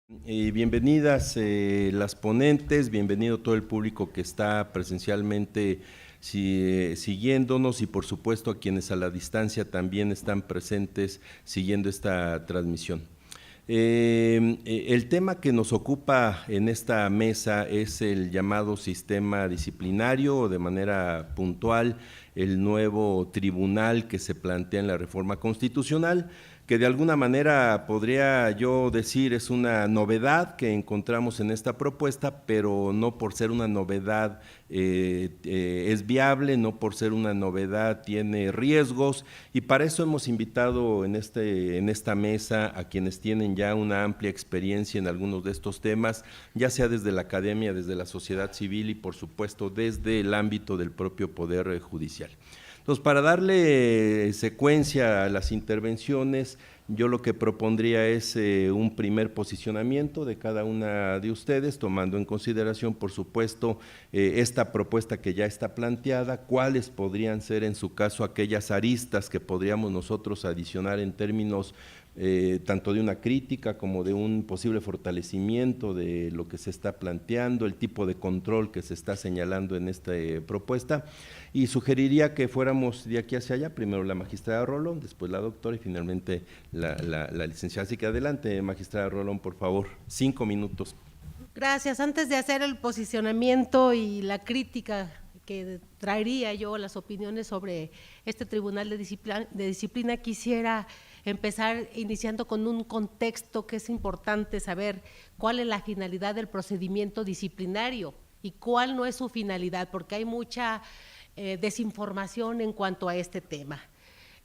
Bienvenidas las ponentes, bienvenido todo el público que está presencialmente siguiéndonos y por supuesto a quienes a la distancia también están presentes siguiendo esta transmisión. El tema que nos ocupa en esta mesa es el llamado sistema disciplinario o de manera puntual el nuevo tribunal que se plantea en la reforma constitucional, que de alguna manera podría yo decir es una novedad que encontramos en esta propuesta, pero no por ser una novedad es viable, no por ser una novedad tiene riesgos, y para eso hemos invitado en esta mesa a quienes tienen ya una amplia experiencia en algunos de estos temas, ya sea desde la academia, desde la sociedad civil y por supuesto desde el ámbito del propio Poder Judicial. Entonces, para darle secuencia a las intervenciones, yo lo que propondría es un primer posicionamiento de cada una de ustedes, tomando en consideración, por supuesto, esta propuesta que ya está planteada, cuáles podrían ser en su caso aquellas aristas que podríamos nosotros adicionar en términos tanto de una crítica como de un posible fortalecimiento de lo que se está planteando, el tipo de control que se está señalando en esta propuesta, y sugeriría que fuéramos de aquí hacia allá, primero la magistrada Rolón, después la doctora y finalmente la licenciada. Así que adelante, magistrada Rolón, por favor, 5 minutos. Gracias. Antes de hacer el posicionamiento y la crítica que traería yo las opiniones sobre este Tribunal de Disciplina, quisiera empezar iniciando con un contexto que es importante saber cuál es la finalidad del procedimiento disciplinario y cuál no es su finalidad, porque hay mucha desinformación en cuanto a este tema.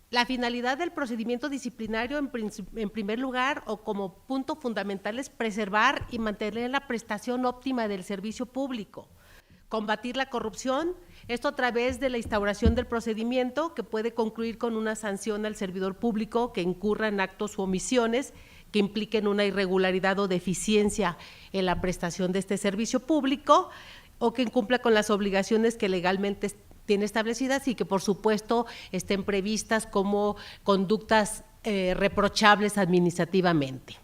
La finalidad del procedimiento disciplinario, en primer lugar, o como punto fundamental, es preservar y mantener la prestación óptima del servicio público, combatir la corrupción, esto a través de la instauración del procedimiento que puede concluir con una sanción al servidor público que incurra en actos u omisiones que impliquen una irregularidad o deficiencia en la prestación de este servicio público o que incumpla con las obligaciones que legalmente tiene establecidas y que por supuesto estén previstas como conductas reprochables administrativamente.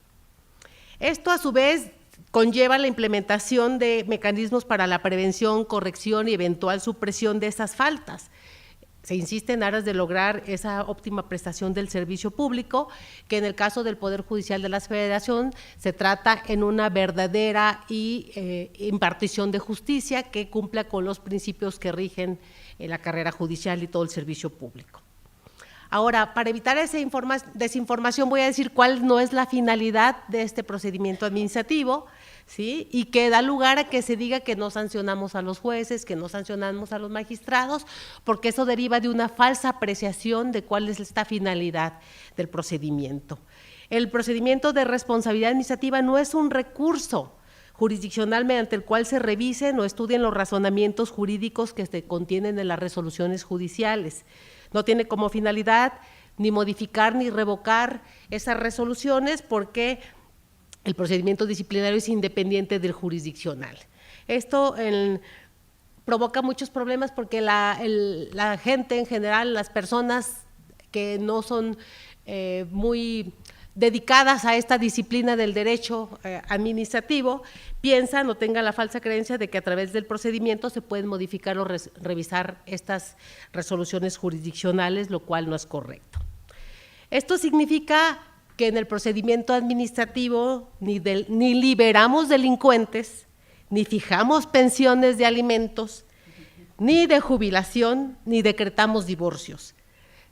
Esto a su vez conlleva la implementación de mecanismos para la prevención, corrección y eventual supresión de estas faltas. Se insiste en aras de lograr esa óptima prestación del servicio público, que en el caso del Poder Judicial de la Federación se trata en una verdadera impartición de justicia que cumpla con los principios que rigen la carrera judicial y todo el servicio público. Ahora, para evitar esa desinformación, voy a decir cuál no es la finalidad de este procedimiento administrativo, ¿sí? Y que da lugar a que se diga que no sancionamos a los jueces, que no sancionamos a los magistrados, porque eso deriva de una falsa apreciación de cuál es esta finalidad del procedimiento. El procedimiento de responsabilidad administrativa no es un recurso jurisdiccional mediante el cual se revisen o estudien los razonamientos jurídicos que se contienen en las resoluciones judiciales. No tiene como finalidad ni modificar ni revocar esas resoluciones porque el procedimiento disciplinario es independiente del jurisdiccional. Esto provoca muchos problemas porque la gente en general, las personas que no son muy dedicadas a esta disciplina del derecho administrativo, piensan o tengan la falsa creencia de que a través del procedimiento se pueden modificar o revisar estas resoluciones jurisdiccionales, lo cual no es correcto. Esto significa que en el procedimiento administrativo ni liberamos delincuentes, ni fijamos pensiones de alimentos, ni de jubilación, ni decretamos divorcios.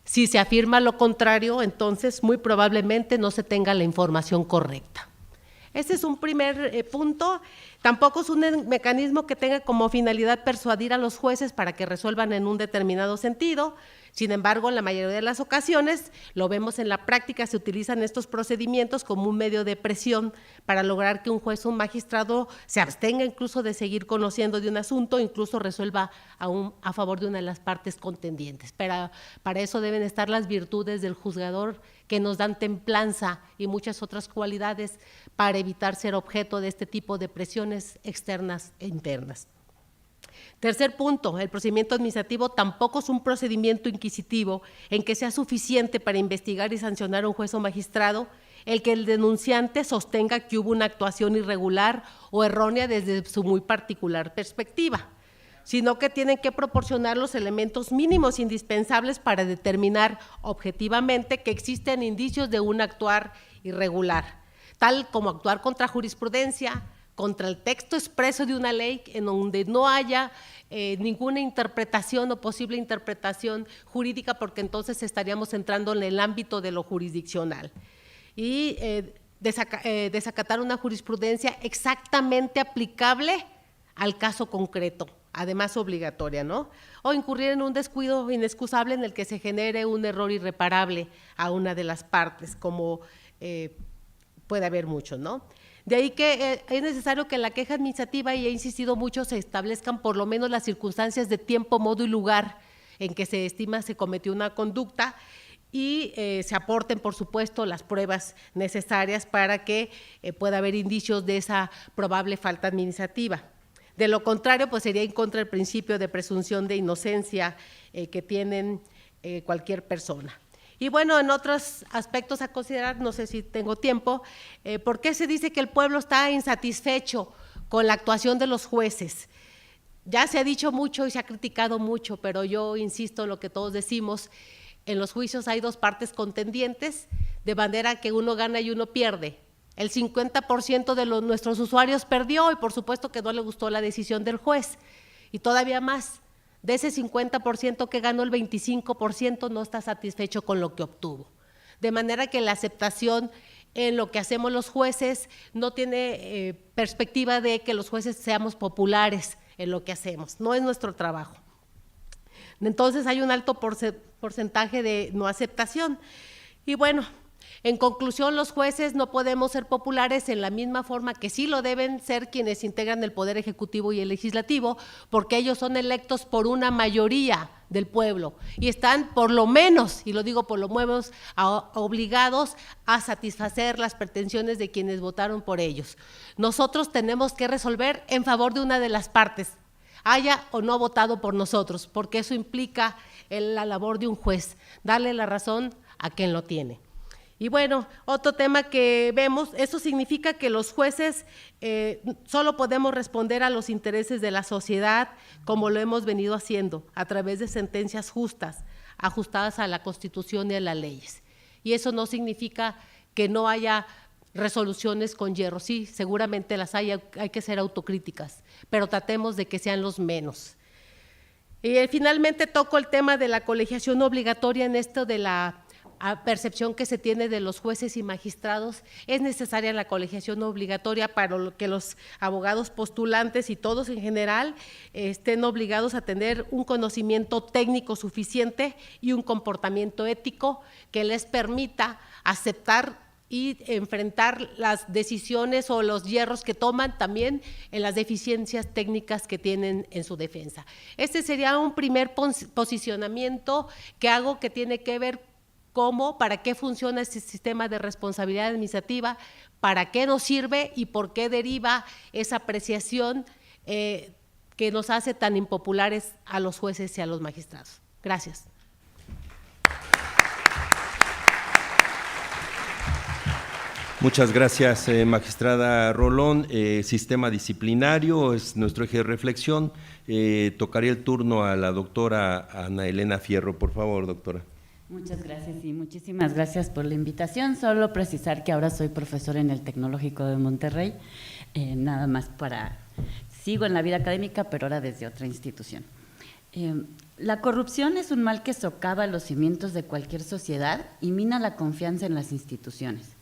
Si se afirma lo contrario, entonces muy probablemente no se tenga la información correcta. Ese es un primer punto. Tampoco es un mecanismo que tenga como finalidad persuadir a los jueces para que resuelvan en un determinado sentido. Sin embargo, en la mayoría de las ocasiones, lo vemos en la práctica, se utilizan estos procedimientos como un medio de presión para lograr que un juez o un magistrado se abstenga incluso de seguir conociendo de un asunto, incluso resuelva a favor de una de las partes contendientes. Pero para eso deben estar las virtudes del juzgador que nos dan templanza y muchas otras cualidades para evitar ser objeto de este tipo de presiones externas e internas. Tercer punto, el procedimiento administrativo tampoco es un procedimiento inquisitivo en que sea suficiente para investigar y sancionar a un juez o magistrado el que el denunciante sostenga que hubo una actuación irregular o errónea desde su muy particular perspectiva, sino que tienen que proporcionar los elementos mínimos indispensables para determinar objetivamente que existen indicios de un actuar irregular, tal como actuar contra jurisprudencia, contra el texto expreso de una ley en donde no haya ninguna interpretación o posible interpretación jurídica, porque entonces estaríamos entrando en el ámbito de lo jurisdiccional. Y desacatar una jurisprudencia exactamente aplicable al caso concreto, además obligatoria, ¿no? O incurrir en un descuido inexcusable en el que se genere un error irreparable a una de las partes, como puede haber muchos, ¿no? De ahí que es necesario que en la queja administrativa, y he insistido mucho, se establezcan por lo menos las circunstancias de tiempo, modo y lugar en que se estima se cometió una conducta, y se aporten, por supuesto, las pruebas necesarias para que pueda haber indicios de esa probable falta administrativa. De lo contrario, pues sería en contra del principio de presunción de inocencia que tienen cualquier persona. Y bueno, en otros aspectos a considerar, no sé si tengo tiempo, ¿por qué se dice que el pueblo está insatisfecho con la actuación de los jueces? Ya se ha dicho mucho y se ha criticado mucho, pero yo insisto en lo que todos decimos: en los juicios hay dos partes contendientes, de manera que uno gana y uno pierde. El 50% de nuestros usuarios perdió y por supuesto que no le gustó la decisión del juez. Y todavía más, de ese 50% que ganó, el 25% no está satisfecho con lo que obtuvo. De manera que la aceptación en lo que hacemos los jueces no tiene perspectiva de que los jueces seamos populares en lo que hacemos, no es nuestro trabajo. Entonces hay un alto porcentaje de no aceptación. Y bueno, en conclusión, los jueces no podemos ser populares en la misma forma que sí lo deben ser quienes integran el Poder Ejecutivo y el Legislativo, porque ellos son electos por una mayoría del pueblo y están por lo menos, y lo digo por lo menos, obligados a satisfacer las pretensiones de quienes votaron por ellos. Nosotros tenemos que resolver en favor de una de las partes, haya o no votado por nosotros, porque eso implica la labor de un juez, darle la razón a quien lo tiene. Y bueno, otro tema que vemos, eso significa que los jueces solo podemos responder a los intereses de la sociedad, como lo hemos venido haciendo, a través de sentencias justas, ajustadas a la Constitución y a las leyes. Y eso no significa que no haya resoluciones con hierro, sí, seguramente las hay que ser autocríticas, pero tratemos de que sean los menos. Y finalmente toco el tema de la colegiación obligatoria en esto de la percepción que se tiene de los jueces y magistrados. Es necesaria la colegiación obligatoria para que los abogados postulantes y todos en general estén obligados a tener un conocimiento técnico suficiente y un comportamiento ético que les permita aceptar y enfrentar las decisiones o los hierros que toman, también en las deficiencias técnicas que tienen en su defensa. Este sería un primer posicionamiento que hago, que tiene que ver para qué funciona este sistema de responsabilidad administrativa, para qué nos sirve y por qué deriva esa apreciación que nos hace tan impopulares a los jueces y a los magistrados. Gracias. Muchas gracias, magistrada Rolón. Sistema disciplinario es nuestro eje de reflexión. Tocaría el turno a la doctora Ana Elena Fierro. Por favor, doctora. Muchas gracias y muchísimas gracias por la invitación. Solo precisar que ahora soy profesora en el Tecnológico de Monterrey, nada más sigo en la vida académica, pero ahora desde otra institución. La corrupción es un mal que socava los cimientos de cualquier sociedad y mina la confianza en las instituciones.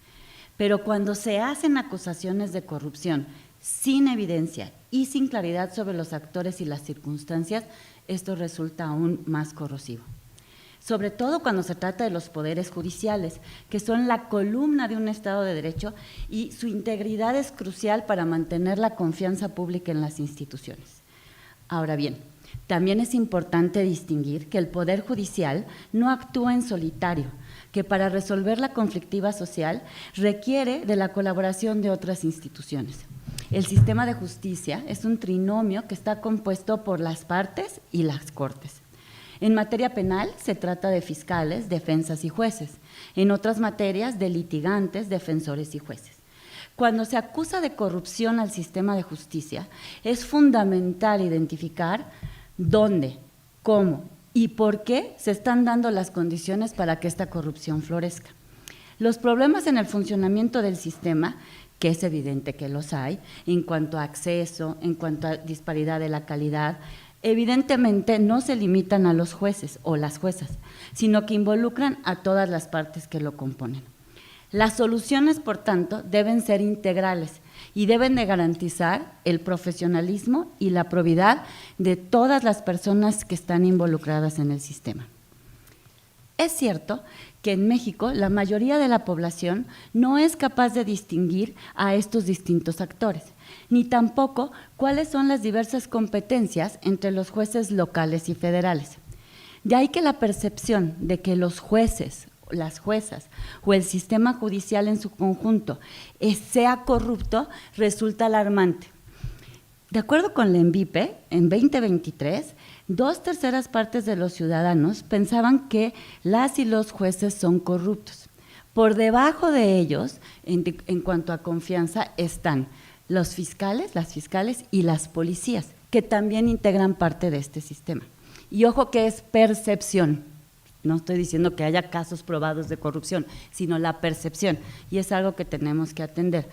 Pero cuando se hacen acusaciones de corrupción sin evidencia y sin claridad sobre los actores y las circunstancias, esto resulta aún más corrosivo. Sobre todo cuando se trata de los poderes judiciales, que son la columna de un Estado de Derecho y su integridad es crucial para mantener la confianza pública en las instituciones. Ahora bien, también es importante distinguir que el Poder Judicial no actúa en solitario, que para resolver la conflictiva social requiere de la colaboración de otras instituciones. El sistema de justicia es un trinomio que está compuesto por las partes y las cortes. En materia penal se trata de fiscales, defensas y jueces. En otras materias, de litigantes, defensores y jueces. Cuando se acusa de corrupción al sistema de justicia, es fundamental identificar dónde, cómo y por qué se están dando las condiciones para que esta corrupción florezca. Los problemas en el funcionamiento del sistema, que es evidente que los hay, en cuanto a acceso, en cuanto a disparidad de la calidad, evidentemente no se limitan a los jueces o las juezas, sino que involucran a todas las partes que lo componen. Las soluciones, por tanto, deben ser integrales y deben de garantizar el profesionalismo y la probidad de todas las personas que están involucradas en el sistema. Es cierto que en México la mayoría de la población no es capaz de distinguir a estos distintos actores, ni tampoco cuáles son las diversas competencias entre los jueces locales y federales. De ahí que la percepción de que los jueces, las juezas o el sistema judicial en su conjunto sea corrupto resulta alarmante. De acuerdo con la ENVIPE, en 2023, 2/3 partes de los ciudadanos pensaban que las y los jueces son corruptos. Por debajo de ellos, en cuanto a confianza, están los fiscales, las fiscales y las policías, que también integran parte de este sistema. Y ojo que es percepción, no estoy diciendo que haya casos probados de corrupción, sino la percepción, y es algo que tenemos que atender.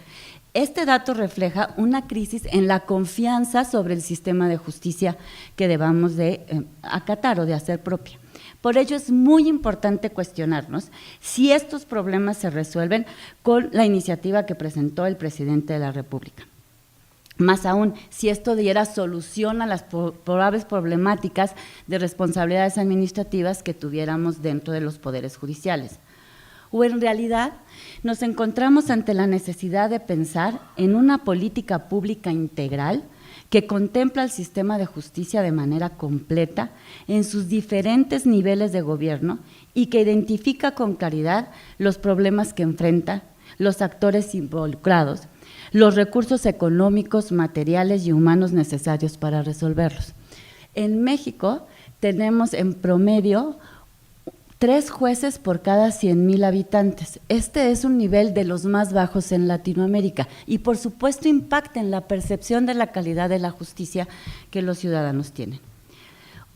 Este dato refleja una crisis en la confianza sobre el sistema de justicia que debamos de acatar o de hacer propia. Por ello es muy importante cuestionarnos si estos problemas se resuelven con la iniciativa que presentó el presidente de la República. Más aún, si esto diera solución a las probables problemáticas de responsabilidades administrativas que tuviéramos dentro de los poderes judiciales. O en realidad nos encontramos ante la necesidad de pensar en una política pública integral que contempla el sistema de justicia de manera completa en sus diferentes niveles de gobierno y que identifica con claridad los problemas que enfrentan los actores involucrados, los recursos económicos, materiales y humanos necesarios para resolverlos. En México tenemos en promedio 3 jueces por cada 100,000 habitantes. Este es un nivel de los más bajos en Latinoamérica y por supuesto impacta en la percepción de la calidad de la justicia que los ciudadanos tienen.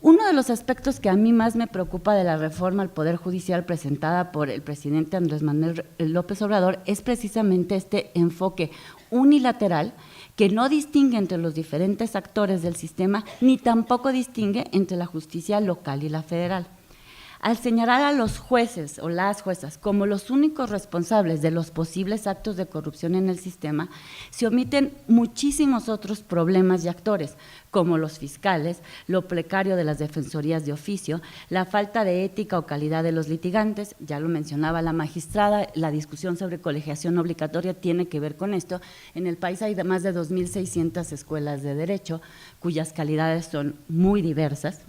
Uno de los aspectos que a mí más me preocupa de la reforma al Poder Judicial presentada por el presidente Andrés Manuel López Obrador es precisamente este enfoque unilateral que no distingue entre los diferentes actores del sistema ni tampoco distingue entre la justicia local y la federal. Al señalar a los jueces o las juezas como los únicos responsables de los posibles actos de corrupción en el sistema, se omiten muchísimos otros problemas y actores, como los fiscales, lo precario de las defensorías de oficio, la falta de ética o calidad de los litigantes, ya lo mencionaba la magistrada, la discusión sobre colegiación obligatoria tiene que ver con esto. En el país hay más de 2,600 escuelas de derecho, cuyas calidades son muy diversas.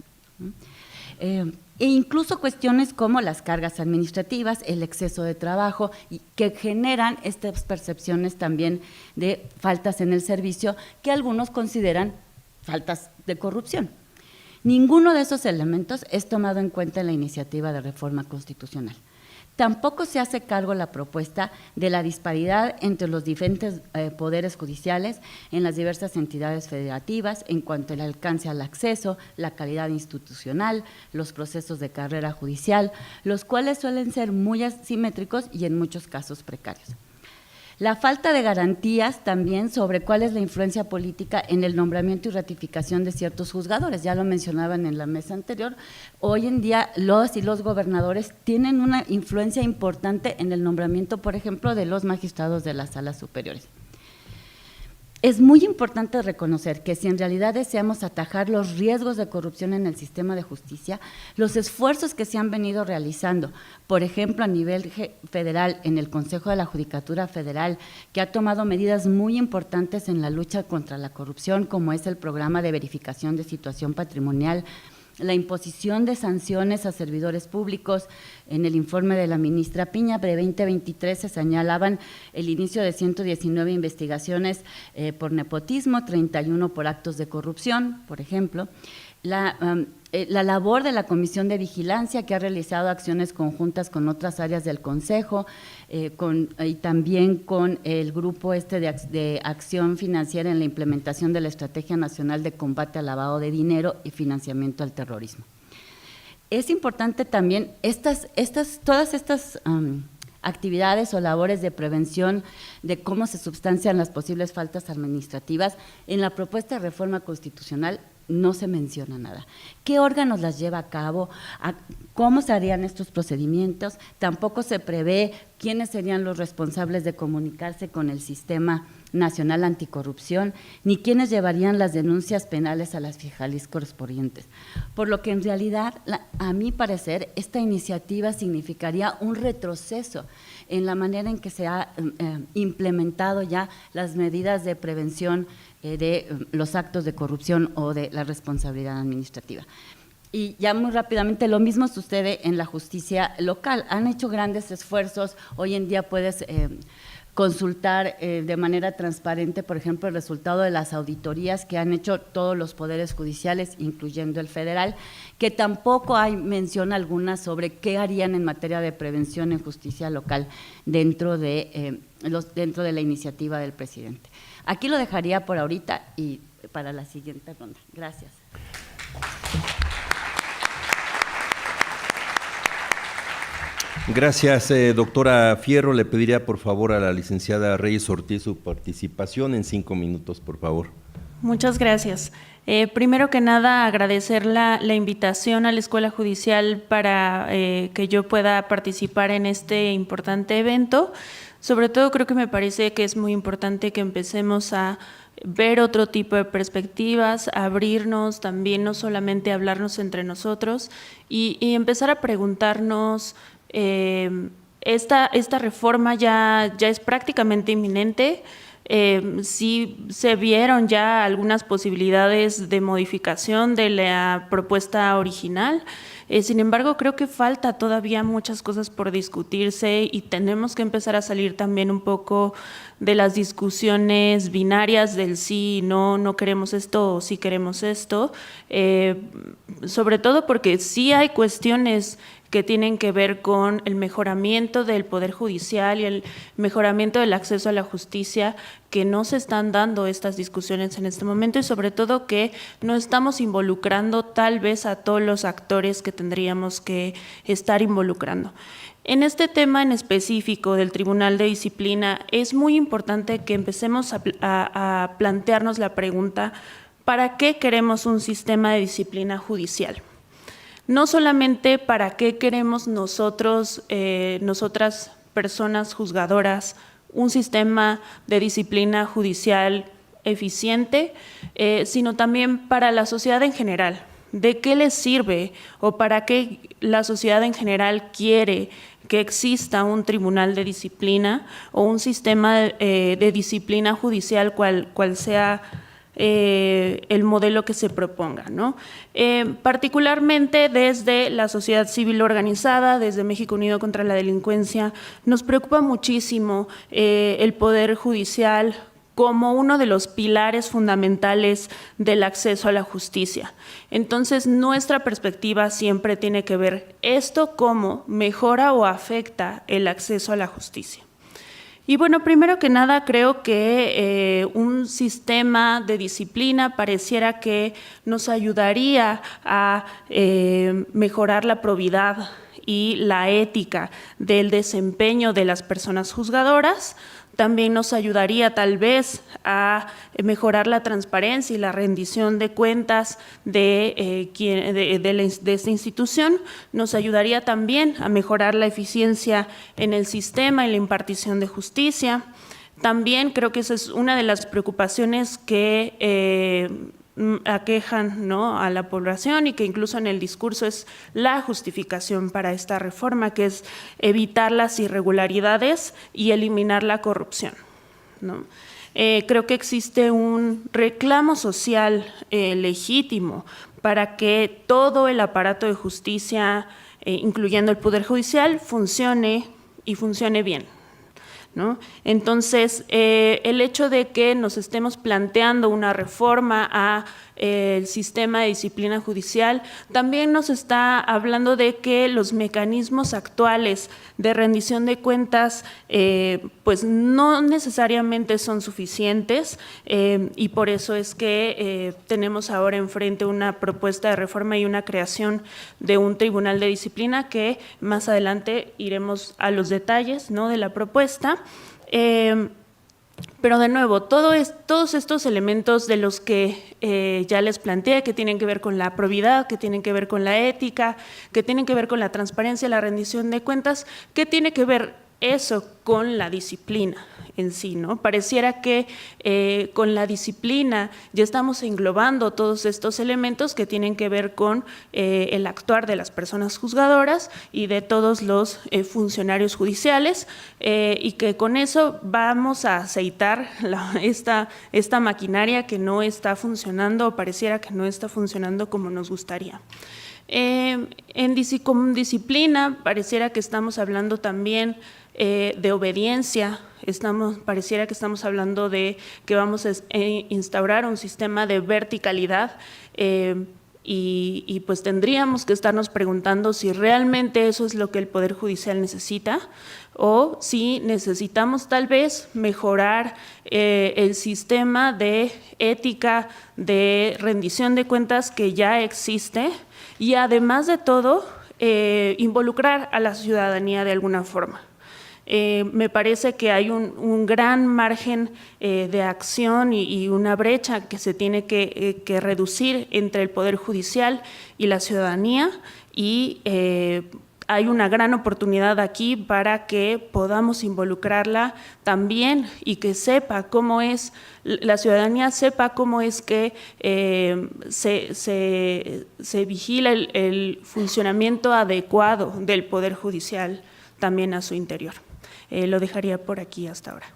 E incluso cuestiones como las cargas administrativas, el exceso de trabajo, y que generan estas percepciones también de faltas en el servicio que algunos consideran faltas de corrupción. Ninguno de esos elementos es tomado en cuenta en la iniciativa de reforma constitucional. Tampoco se hace cargo la propuesta de la disparidad entre los diferentes poderes judiciales en las diversas entidades federativas en cuanto al alcance al acceso, la calidad institucional, los procesos de carrera judicial, los cuales suelen ser muy asimétricos y en muchos casos precarios. La falta de garantías también sobre cuál es la influencia política en el nombramiento y ratificación de ciertos juzgadores, ya lo mencionaban en la mesa anterior, hoy en día los y los gobernadores tienen una influencia importante en el nombramiento, por ejemplo, de los magistrados de las salas superiores. Es muy importante reconocer que si en realidad deseamos atajar los riesgos de corrupción en el sistema de justicia, los esfuerzos que se han venido realizando, por ejemplo, a nivel federal, en el Consejo de la Judicatura Federal, que ha tomado medidas muy importantes en la lucha contra la corrupción, como es el programa de verificación de situación patrimonial la imposición de sanciones a servidores públicos. En el informe de la ministra Piña de 2023 se señalaban el inicio de 119 investigaciones por nepotismo, 31 por actos de corrupción, por ejemplo. La labor de la Comisión de Vigilancia, que ha realizado acciones conjuntas con otras áreas del Consejo y también con el grupo de acción financiera en la implementación de la Estrategia Nacional de Combate al Lavado de Dinero y Financiamiento al Terrorismo. Es importante también todas estas actividades o labores de prevención de cómo se substancian las posibles faltas administrativas. En la propuesta de reforma constitucional no se menciona nada. ¿Qué órganos las lleva a cabo? ¿Cómo se harían estos procedimientos? Tampoco se prevé quiénes serían los responsables de comunicarse con el Sistema Nacional Anticorrupción, ni quiénes llevarían las denuncias penales a las fiscalías correspondientes. Por lo que en realidad, a mi parecer, esta iniciativa significaría un retroceso en la manera en que se ha implementado ya las medidas de prevención de los actos de corrupción o de la responsabilidad administrativa. Y ya muy rápidamente, lo mismo sucede en la justicia local. Han hecho grandes esfuerzos. Hoy en día puedes consultar de manera transparente, por ejemplo, el resultado de las auditorías que han hecho todos los poderes judiciales, incluyendo el federal, que tampoco hay mención alguna sobre qué harían en materia de prevención en justicia local dentro de la iniciativa del presidente. Aquí lo dejaría por ahorita y para la siguiente ronda. Gracias. Gracias, doctora Fierro. Le pediría por favor a la licenciada Reyes Ortiz su participación en 5 minutos, por favor. Muchas gracias. Primero que nada, agradecer la invitación a la Escuela Judicial para que yo pueda participar en este importante evento. Sobre todo creo que me parece que es muy importante que empecemos a ver otro tipo de perspectivas, abrirnos también, no solamente hablarnos entre nosotros y empezar a preguntarnos, esta reforma ya es prácticamente inminente. Sí se vieron ya algunas posibilidades de modificación de la propuesta original. Sin embargo, creo que falta todavía muchas cosas por discutirse y tenemos que empezar a salir también un poco de las discusiones binarias del sí y no queremos esto o sí queremos esto, sobre todo porque sí hay cuestiones que tienen que ver con el mejoramiento del Poder Judicial y el mejoramiento del acceso a la justicia, que no se están dando estas discusiones en este momento y sobre todo que no estamos involucrando tal vez a todos los actores que tendríamos que estar involucrando. En este tema en específico del Tribunal de Disciplina es muy importante que empecemos a plantearnos la pregunta: ¿para qué queremos un sistema de disciplina judicial? No solamente para qué queremos nosotras personas juzgadoras un sistema de disciplina judicial eficiente, sino también para la sociedad en general. ¿De qué les sirve o para qué la sociedad en general quiere que exista un tribunal de disciplina o un sistema de disciplina judicial cual sea el modelo que se proponga, ¿no? Particularmente desde la sociedad civil organizada, desde México Unido contra la Delincuencia, nos preocupa muchísimo el Poder Judicial como uno de los pilares fundamentales del acceso a la justicia. Entonces, nuestra perspectiva siempre tiene que ver esto cómo mejora o afecta el acceso a la justicia. Y bueno, primero que nada, creo que un sistema de disciplina pareciera que nos ayudaría a mejorar la probidad y la ética del desempeño de las personas juzgadoras. También nos ayudaría tal vez a mejorar la transparencia y la rendición de cuentas de esta institución. Nos ayudaría también a mejorar la eficiencia en el sistema y la impartición de justicia. También creo que esa es una de las preocupaciones que aquejan, ¿no?, a la población y que incluso en el discurso es la justificación para esta reforma, que es evitar las irregularidades y eliminar la corrupción, ¿no? creo que existe un reclamo social legítimo para que todo el aparato de justicia, incluyendo el Poder Judicial, funcione y funcione bien, ¿no? Entonces, el hecho de que nos estemos planteando una reforma a el sistema de disciplina judicial también nos está hablando de que los mecanismos actuales de rendición de cuentas pues no necesariamente son suficientes, y por eso es que tenemos ahora enfrente una propuesta de reforma y una creación de un tribunal de disciplina que más adelante iremos a los detalles, ¿no?, de la propuesta. Pero de nuevo, todos estos elementos de los que ya les planteé, que tienen que ver con la probidad, que tienen que ver con la ética, que tienen que ver con la transparencia, la rendición de cuentas, ¿qué tiene que ver eso con la disciplina en sí, ¿no? Pareciera que con la disciplina ya estamos englobando todos estos elementos que tienen que ver con el actuar de las personas juzgadoras y de todos los funcionarios judiciales, y que con eso vamos a aceitar esta maquinaria que no está funcionando, o pareciera que no está funcionando como nos gustaría. Con disciplina pareciera que estamos hablando también de obediencia, pareciera que estamos hablando de que vamos a instaurar un sistema de verticalidad, y pues tendríamos que estarnos preguntando si realmente eso es lo que el Poder Judicial necesita, o si necesitamos tal vez mejorar el sistema de ética, de rendición de cuentas que ya existe, y además de todo, involucrar a la ciudadanía de alguna forma. Me parece que hay un gran margen de acción y una brecha que se tiene que reducir entre el Poder Judicial y la ciudadanía, y hay una gran oportunidad aquí para que podamos involucrarla también, y que sepa cómo es, la ciudadanía sepa cómo es que se vigila el funcionamiento adecuado del Poder Judicial también a su interior. Lo dejaría por aquí hasta ahora.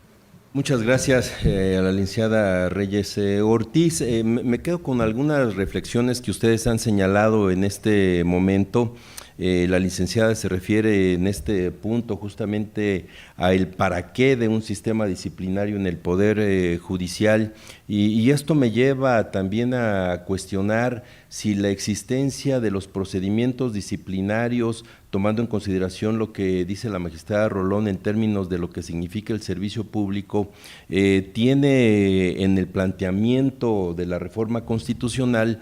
Muchas gracias a la licenciada Reyes Ortiz. Me quedo con algunas reflexiones que ustedes han señalado en este momento. La licenciada se refiere en este punto justamente a el para qué de un sistema disciplinario en el Poder Judicial, y esto me lleva también a cuestionar si la existencia de los procedimientos disciplinarios, tomando en consideración lo que dice la magistrada Rolón en términos de lo que significa el servicio público, tiene en el planteamiento de la reforma constitucional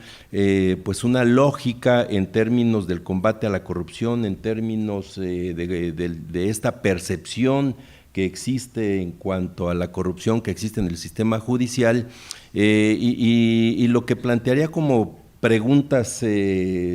pues una lógica en términos del combate a la corrupción, en términos de esta percepción que existe en cuanto a la corrupción que existe en el sistema judicial, y lo que plantearía como preguntas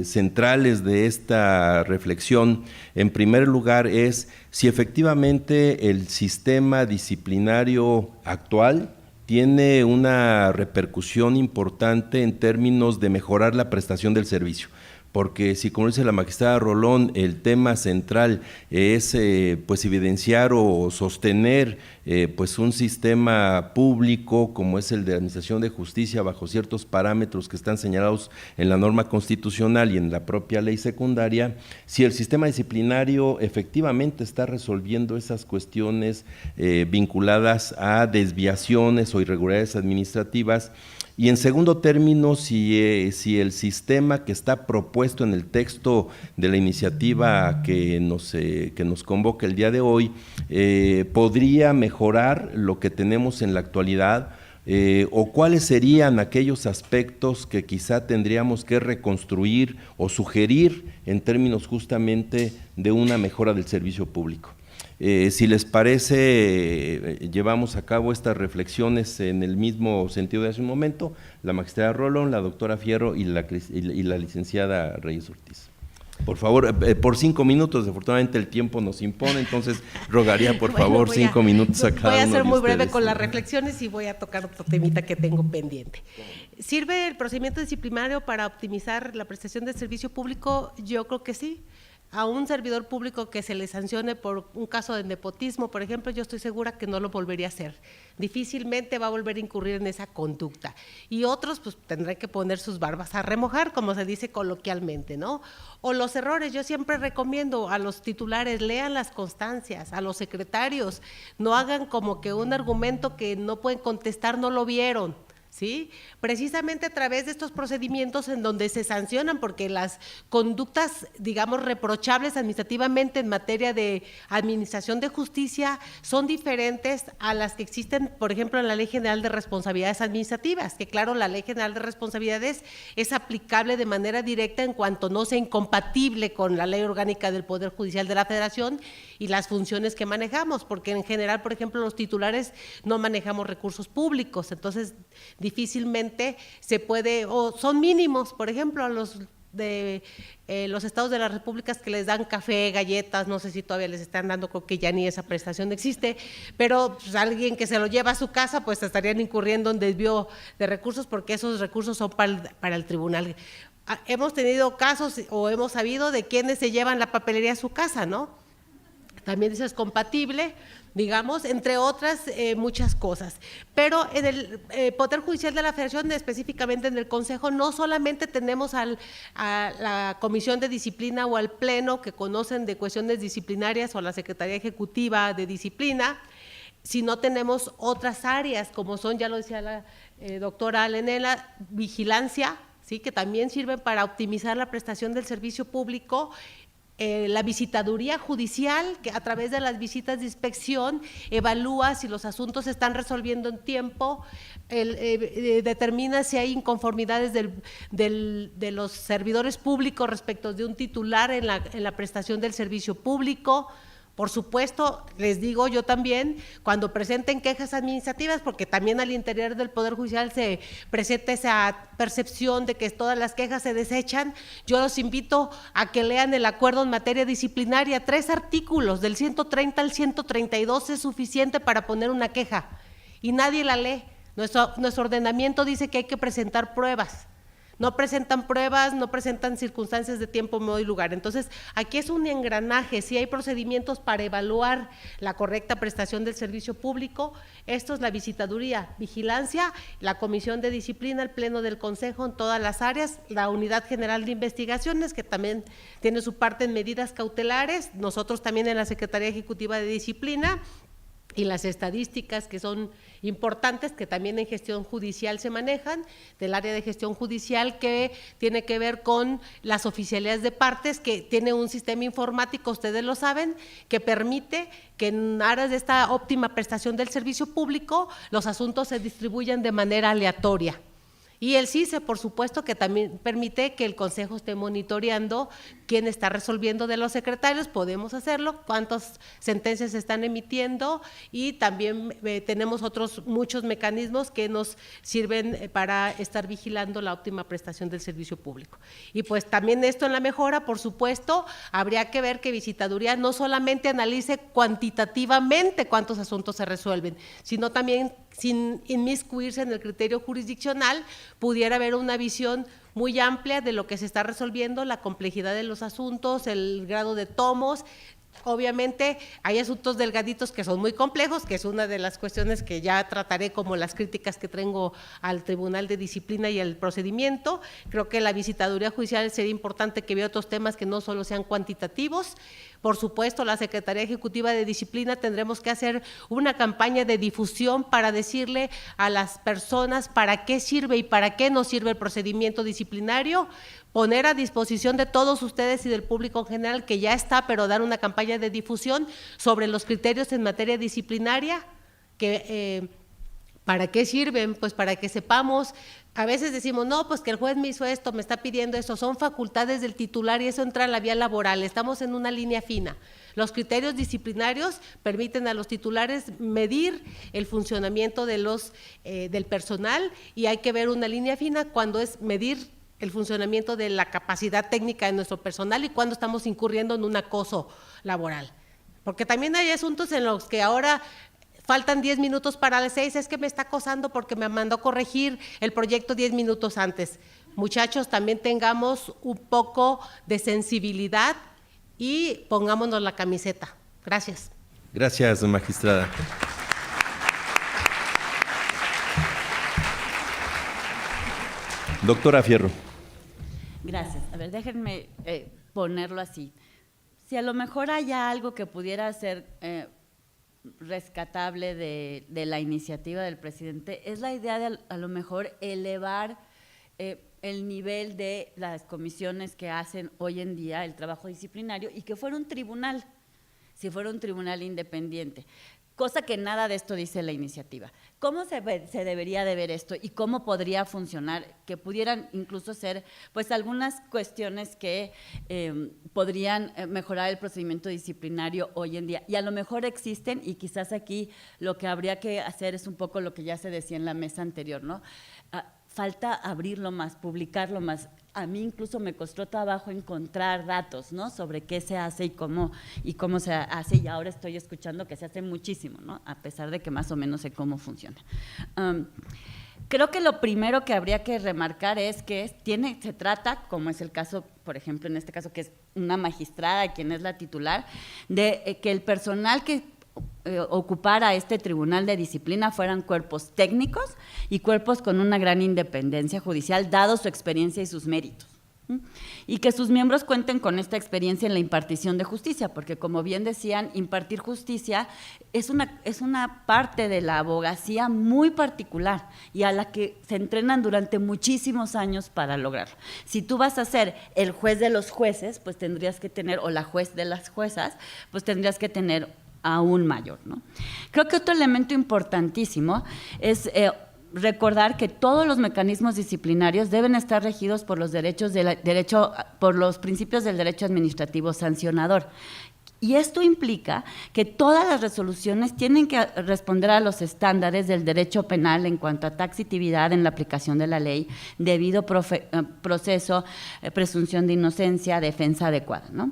centrales de esta reflexión, en primer lugar, es si efectivamente el sistema disciplinario actual tiene una repercusión importante en términos de mejorar la prestación del servicio. Porque si, como dice la magistrada Rolón, el tema central es pues evidenciar o sostener pues un sistema público como es el de administración de justicia bajo ciertos parámetros que están señalados en la norma constitucional y en la propia ley secundaria, si el sistema disciplinario efectivamente está resolviendo esas cuestiones vinculadas a desviaciones o irregularidades administrativas. Y en segundo término, si el sistema que está propuesto en el texto de la iniciativa que nos convoca el día de hoy podría mejorar lo que tenemos en la actualidad, o cuáles serían aquellos aspectos que quizá tendríamos que reconstruir o sugerir en términos justamente de una mejora del servicio público. Si les parece, llevamos a cabo estas reflexiones en el mismo sentido de hace un momento, la magistrada Rolón, la doctora Fierro y la licenciada Reyes Ortiz. Por favor, por 5 minutos, desafortunadamente el tiempo nos impone, entonces rogaría por favor 5 minutos a cada uno. Voy a ser muy breve ustedes. con las reflexiones y voy a tocar otro temita que tengo pendiente. ¿Sirve el procedimiento disciplinario para optimizar la prestación del servicio público? Yo creo que sí. a un servidor público que se le sancione por un caso de nepotismo, por ejemplo, yo estoy segura que no lo volvería a hacer. Difícilmente va a volver a incurrir en esa conducta. Y otros pues tendrán que poner sus barbas a remojar, como se dice coloquialmente, ¿no? O los errores, yo siempre recomiendo a los titulares, lean las constancias, a los secretarios, no hagan como que un argumento que no pueden contestar, no lo vieron. ¿Sí? Precisamente a través de estos procedimientos en donde se sancionan, porque las conductas, digamos, reprochables administrativamente en materia de administración de justicia son diferentes a las que existen, por ejemplo, en la Ley General de Responsabilidades Administrativas, que claro, la Ley General de Responsabilidades es aplicable de manera directa en cuanto no sea incompatible con la Ley Orgánica del Poder Judicial de la Federación y las funciones que manejamos, porque en general, por ejemplo, los titulares no manejamos recursos públicos, entonces difícilmente se puede, o son mínimos, por ejemplo, a los de los estados de las repúblicas que les dan café, galletas, no sé si todavía les están dando, creo que ya ni esa prestación existe, pero pues, alguien que se lo lleva a su casa, pues estarían incurriendo en desvío de recursos porque esos recursos son para el tribunal. Hemos tenido casos o hemos sabido de quienes se llevan la papelería a su casa, ¿no? También eso es compatible, digamos, entre otras muchas cosas. Pero en el Poder Judicial de la Federación, específicamente en el Consejo, no solamente tenemos a la Comisión de Disciplina o al Pleno que conocen de cuestiones disciplinarias o a la Secretaría Ejecutiva de Disciplina, sino tenemos otras áreas, como son, ya lo decía la doctora Alenela, vigilancia, ¿sí? Que también sirven para optimizar la prestación del servicio público, la visitaduría judicial, que a través de las visitas de inspección evalúa si los asuntos se están resolviendo en tiempo, determina si hay inconformidades de los servidores públicos respecto de un titular en la prestación del servicio público. Por supuesto, les digo yo también, cuando presenten quejas administrativas, porque también al interior del Poder Judicial se presenta esa percepción de que todas las quejas se desechan, yo los invito a que lean el acuerdo en materia disciplinaria, 3 artículos, del 130 al 132 es suficiente para poner una queja, y nadie la lee. Nuestro ordenamiento dice que hay que presentar pruebas. No presentan pruebas, no presentan circunstancias de tiempo, modo y lugar. Entonces, aquí es un engranaje, si hay procedimientos para evaluar la correcta prestación del servicio público, esto es la visitaduría, vigilancia, la Comisión de Disciplina, el Pleno del Consejo en todas las áreas, la Unidad General de Investigaciones, que también tiene su parte en medidas cautelares, nosotros también en la Secretaría Ejecutiva de Disciplina, y las estadísticas que son importantes, que también en gestión judicial se manejan, del área de gestión judicial que tiene que ver con las oficialías de partes, que tiene un sistema informático, ustedes lo saben, que permite que en aras de esta óptima prestación del servicio público, los asuntos se distribuyan de manera aleatoria. Y el CICE, por supuesto, que también permite que el Consejo esté monitoreando quién está resolviendo de los secretarios, podemos hacerlo, cuántas sentencias se están emitiendo y también tenemos otros muchos mecanismos que nos sirven para estar vigilando la óptima prestación del servicio público. Y pues también esto en la mejora, por supuesto, habría que ver que visitaduría no solamente analice cuantitativamente cuántos asuntos se resuelven, sino también sin inmiscuirse en el criterio jurisdiccional, pudiera haber una visión muy amplia de lo que se está resolviendo, la complejidad de los asuntos, el grado de tomos. Obviamente hay asuntos delgaditos que son muy complejos, que es una de las cuestiones que ya trataré como las críticas que tengo al Tribunal de Disciplina y al procedimiento. Creo que la visitaduría judicial sería importante que vea otros temas que no solo sean cuantitativos. Por supuesto, la Secretaría Ejecutiva de Disciplina tendremos que hacer una campaña de difusión para decirle a las personas para qué sirve y para qué no sirve el procedimiento disciplinario, poner a disposición de todos ustedes y del público en general, que ya está, pero dar una campaña de difusión sobre los criterios en materia disciplinaria, que ¿para qué sirven? Pues para que sepamos. A veces decimos, no, pues que el juez me hizo esto, me está pidiendo esto, son facultades del titular y eso entra en la vía laboral, estamos en una línea fina. Los criterios disciplinarios permiten a los titulares medir el funcionamiento de del personal y hay que ver una línea fina cuando es medir el funcionamiento de la capacidad técnica de nuestro personal y cuando estamos incurriendo en un acoso laboral. Porque también hay asuntos en los que ahora faltan 10 minutos para las 6, es que me está acosando porque me mandó corregir el proyecto 10 minutos antes. Muchachos, también tengamos un poco de sensibilidad y pongámonos la camiseta. Gracias. Gracias, magistrada. Doctora Fierro. Gracias. A ver, déjenme ponerlo así. Si a lo mejor hay algo que pudiera ser rescatable de la iniciativa del presidente, es la idea de a lo mejor elevar el nivel de las comisiones que hacen hoy en día el trabajo disciplinario y que fuera un tribunal, si fuera un tribunal independiente. Cosa que nada de esto dice la iniciativa. ¿Cómo se debería de ver esto y cómo podría funcionar? Que pudieran incluso ser pues algunas cuestiones que podrían mejorar el procedimiento disciplinario hoy en día. Y a lo mejor existen y quizás aquí lo que habría que hacer es un poco lo que ya se decía en la mesa anterior, ¿no? Falta abrirlo más, publicarlo más. A mí incluso me costó trabajo encontrar datos, ¿no?, sobre qué se hace y cómo se hace, y ahora estoy escuchando que se hace muchísimo, ¿no?, a pesar de que más o menos sé cómo funciona. Creo que lo primero que habría que remarcar es que se trata, como es el caso, por ejemplo, en este caso, que es una magistrada quien es la titular, de que el personal que ocupara este tribunal de disciplina fueran cuerpos técnicos y cuerpos con una gran independencia judicial, dado su experiencia y sus méritos. Y que sus miembros cuenten con esta experiencia en la impartición de justicia, porque como bien decían, impartir justicia es una parte de la abogacía muy particular y a la que se entrenan durante muchísimos años para lograrlo. Si tú vas a ser el juez de los jueces, pues tendrías que tener, o la juez de las juezas, pues tendrías que tener aún mayor, ¿no? Creo que otro elemento importantísimo es recordar que todos los mecanismos disciplinarios deben estar regidos por los por los principios del derecho administrativo sancionador. Y esto implica que todas las resoluciones tienen que responder a los estándares del derecho penal en cuanto a taxatividad en la aplicación de la ley, debido proceso, presunción de inocencia, defensa adecuada, ¿no?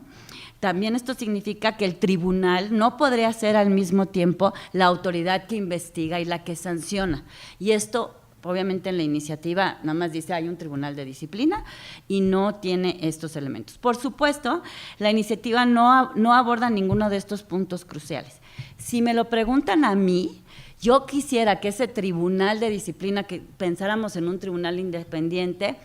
También esto significa que el tribunal no podría ser al mismo tiempo la autoridad que investiga y la que sanciona. Y esto, obviamente, en la iniciativa nada más dice hay un tribunal de disciplina y no tiene estos elementos. Por supuesto, la iniciativa no aborda ninguno de estos puntos cruciales. Si me lo preguntan a mí, yo quisiera que ese tribunal de disciplina, que pensáramos en un tribunal independiente,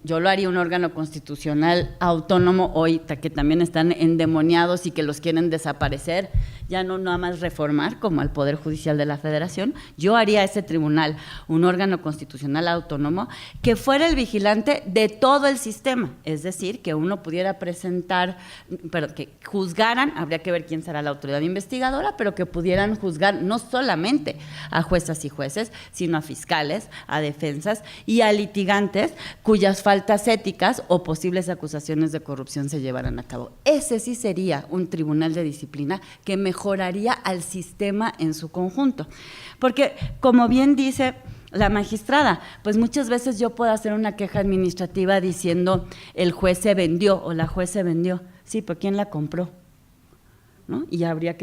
yo lo haría un órgano constitucional autónomo hoy, que también están endemoniados y que los quieren desaparecer, ya no nada más reformar como al Poder Judicial de la Federación. Yo haría ese tribunal un órgano constitucional autónomo que fuera el vigilante de todo el sistema, es decir, que uno pudiera presentar, pero que juzgaran, habría que ver quién será la autoridad investigadora, pero que pudieran juzgar no solamente a juezas y jueces, sino a fiscales, a defensas y a litigantes cuyas faltas éticas o posibles acusaciones de corrupción se llevaran a cabo. Ese sí sería un tribunal de disciplina que mejoraría al sistema en su conjunto. Porque, como bien dice la magistrada, pues muchas veces yo puedo hacer una queja administrativa diciendo el juez se vendió o la juez se vendió. Sí, pero ¿quién la compró? ¿No? Y habría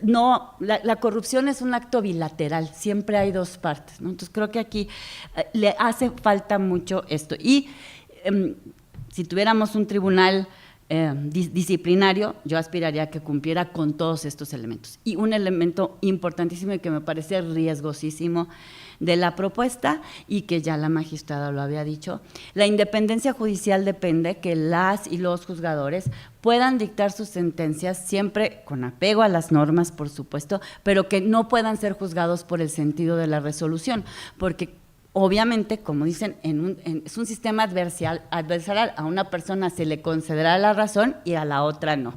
la corrupción es un acto bilateral, siempre hay dos partes, ¿no? Entonces creo que aquí le hace falta mucho esto. Y si tuviéramos un tribunal disciplinario, yo aspiraría a que cumpliera con todos estos elementos. Y un elemento importantísimo y que me parece riesgosísimo de la propuesta, y que ya la magistrada lo había dicho, la independencia judicial depende que las y los juzgadores puedan dictar sus sentencias siempre con apego a las normas, por supuesto, pero que no puedan ser juzgados por el sentido de la resolución, porque obviamente, como dicen, es un sistema adversarial, a una persona se le concederá la razón y a la otra no.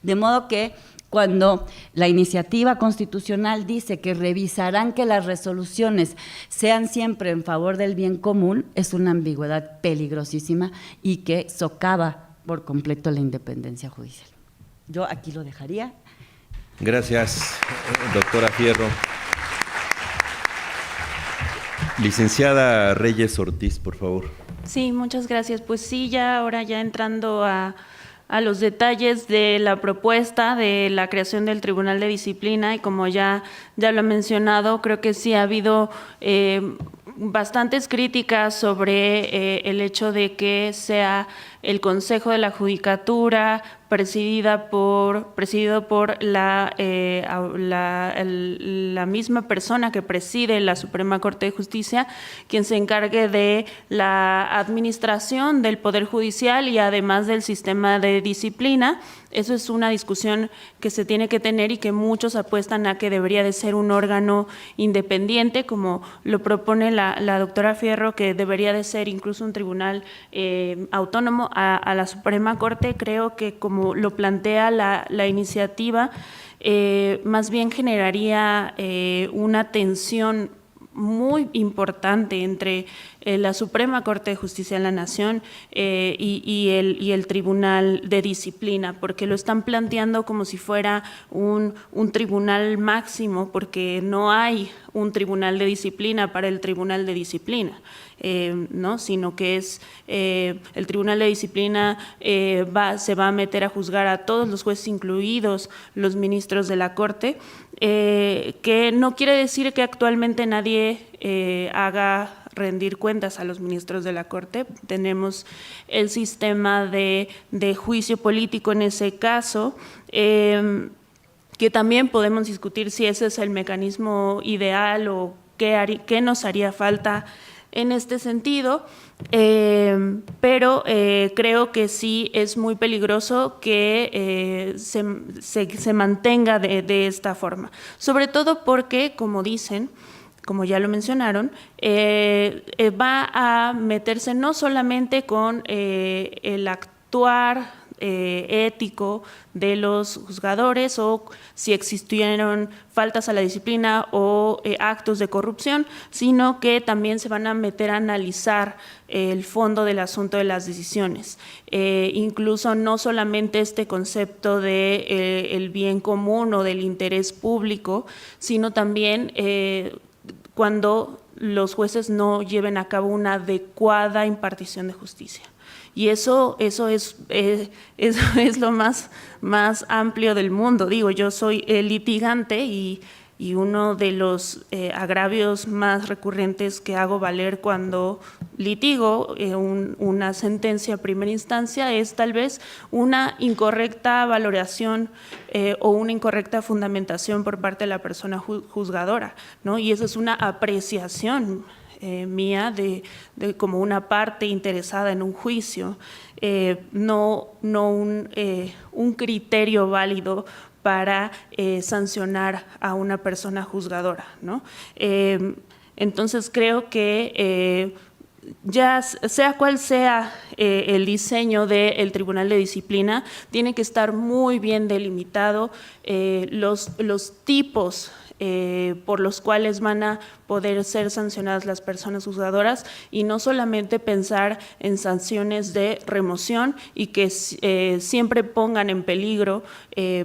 De modo que cuando la iniciativa constitucional dice que revisarán que las resoluciones sean siempre en favor del bien común, es una ambigüedad peligrosísima y que socava por completo la independencia judicial. Yo aquí lo dejaría. Gracias, doctora Fierro. Licenciada Reyes Ortiz, por favor. Sí, muchas gracias. Pues sí, ahora entrando a los detalles de la propuesta de la creación del Tribunal de Disciplina, y como ya lo he mencionado, creo que sí ha habido bastantes críticas sobre el hecho de que sea el Consejo de la Judicatura, presidido por la misma persona que preside la Suprema Corte de Justicia, quien se encargue de la administración del Poder Judicial y además del sistema de disciplina. Eso es una discusión que se tiene que tener y que muchos apuestan a que debería de ser un órgano independiente, como lo propone la doctora Fierro, que debería de ser incluso un tribunal autónomo a la Suprema Corte. Creo que como lo plantea la iniciativa, más bien generaría una tensión muy importante entre la Suprema Corte de Justicia de la Nación y el Tribunal de Disciplina, porque lo están planteando como si fuera un tribunal máximo, porque no hay un tribunal de disciplina para el Tribunal de Disciplina, ¿no? Sino que es el Tribunal de Disciplina se va a meter a juzgar a todos los jueces, incluidos los ministros de la Corte, que no quiere decir que actualmente nadie haga rendir cuentas a los ministros de la Corte. Tenemos el sistema de juicio político en ese caso, que también podemos discutir si ese es el mecanismo ideal o qué nos haría falta en este sentido, pero creo que sí es muy peligroso que se mantenga de esta forma, sobre todo porque, como dicen, como ya lo mencionaron, va a meterse no solamente con el actuar ético de los juzgadores o si existieron faltas a la disciplina o actos de corrupción, sino que también se van a meter a analizar el fondo del asunto de las decisiones. Incluso no solamente este concepto de el bien común o del interés público, sino también cuando los jueces no lleven a cabo una adecuada impartición de justicia. Y eso es lo más amplio del mundo. Digo, yo soy litigante y uno de los agravios más recurrentes que hago valer cuando litigo una sentencia a primera instancia es tal vez una incorrecta valoración o una incorrecta fundamentación por parte de la persona juzgadora, ¿no? Y eso es una apreciación mía de como una parte interesada en un juicio, no un criterio válido para sancionar a una persona juzgadora, ¿no? Entonces creo que ya sea cual sea el diseño del Tribunal de Disciplina, tiene que estar muy bien delimitado los tipos por los cuales van a poder ser sancionadas las personas juzgadoras y no solamente pensar en sanciones de remoción y que siempre pongan en peligro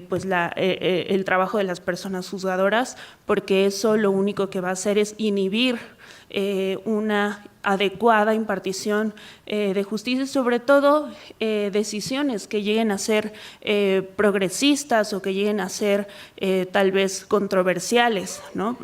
pues el trabajo de las personas juzgadoras, porque eso lo único que va a hacer es inhibir una adecuada impartición de justicia y sobre todo decisiones que lleguen a ser progresistas o que lleguen a ser tal vez controversiales, ¿no?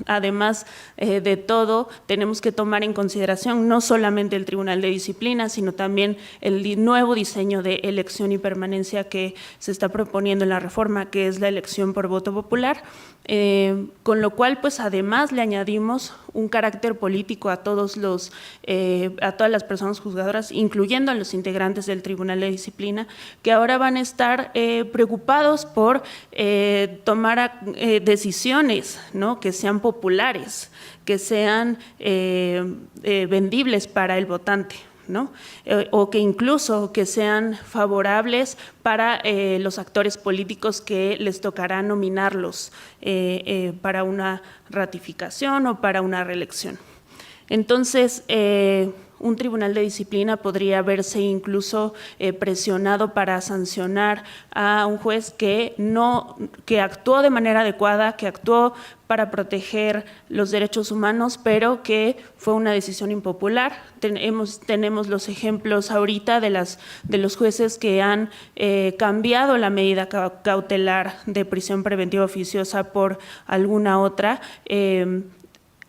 Además de todo, tenemos que tomar en consideración no solamente el Tribunal de Disciplina, sino también el nuevo diseño de elección y permanencia que se está proponiendo en la reforma, que es la elección por voto popular, con lo cual, pues además le añadimos un carácter político a todas las personas juzgadoras, incluyendo a los integrantes del Tribunal de Disciplina, que ahora van a estar preocupados por tomar decisiones, ¿no?, que sean populares, que sean vendibles para el votante, ¿no? O que incluso que sean favorables para los actores políticos que les tocará nominarlos para una ratificación o para una reelección. Entonces, un tribunal de disciplina podría verse incluso presionado para sancionar a un juez que actuó de manera adecuada, que actuó para proteger los derechos humanos, pero que fue una decisión impopular. Tenemos los ejemplos ahorita de los jueces que han cambiado la medida cautelar de prisión preventiva oficiosa por alguna otra,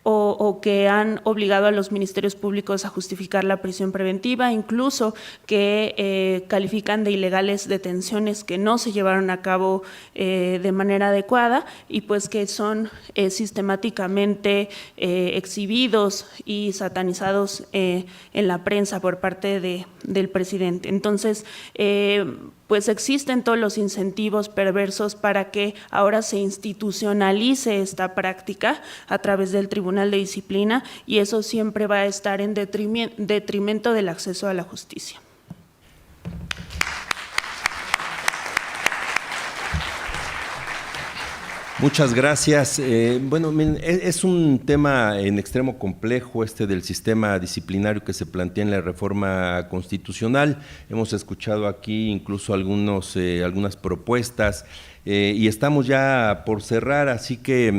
o que han obligado a los ministerios públicos a justificar la prisión preventiva, incluso que califican de ilegales detenciones que no se llevaron a cabo de manera adecuada y pues que son sistemáticamente exhibidos y satanizados en la prensa por parte del presidente. Entonces, pues existen todos los incentivos perversos para que ahora se institucionalice esta práctica a través del Tribunal de Disciplina, y eso siempre va a estar en detrimento del acceso a la justicia. Muchas gracias. Bueno, miren, es un tema en extremo complejo del sistema disciplinario que se plantea en la reforma constitucional. Hemos escuchado aquí incluso algunas propuestas y estamos ya por cerrar, así que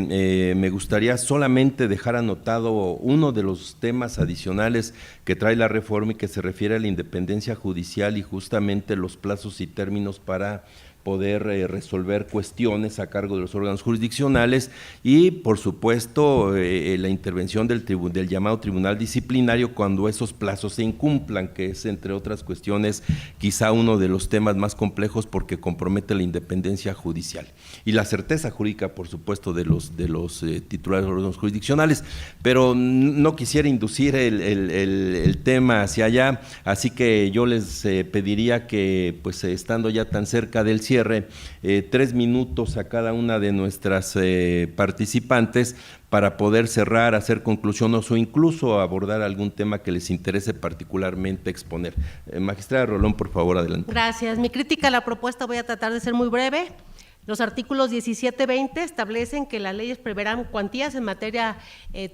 me gustaría solamente dejar anotado uno de los temas adicionales que trae la reforma y que se refiere a la independencia judicial y justamente los plazos y términos para poder resolver cuestiones a cargo de los órganos jurisdiccionales y, por supuesto, la intervención del llamado tribunal disciplinario cuando esos plazos se incumplan, que es, entre otras cuestiones, quizá uno de los temas más complejos porque compromete la independencia judicial y la certeza jurídica, por supuesto, de los titulares de los órganos jurisdiccionales. Pero no quisiera inducir el tema hacia allá, así que yo les pediría que, pues, estando ya tan cerca del cierre, 3 minutos a cada una de nuestras participantes para poder cerrar, hacer conclusiones o incluso abordar algún tema que les interese particularmente exponer. Magistrada Rolón, por favor, adelante. Gracias. Mi crítica a la propuesta voy a tratar de ser muy breve. Los artículos 17 y 20 establecen que las leyes preverán cuantías en materia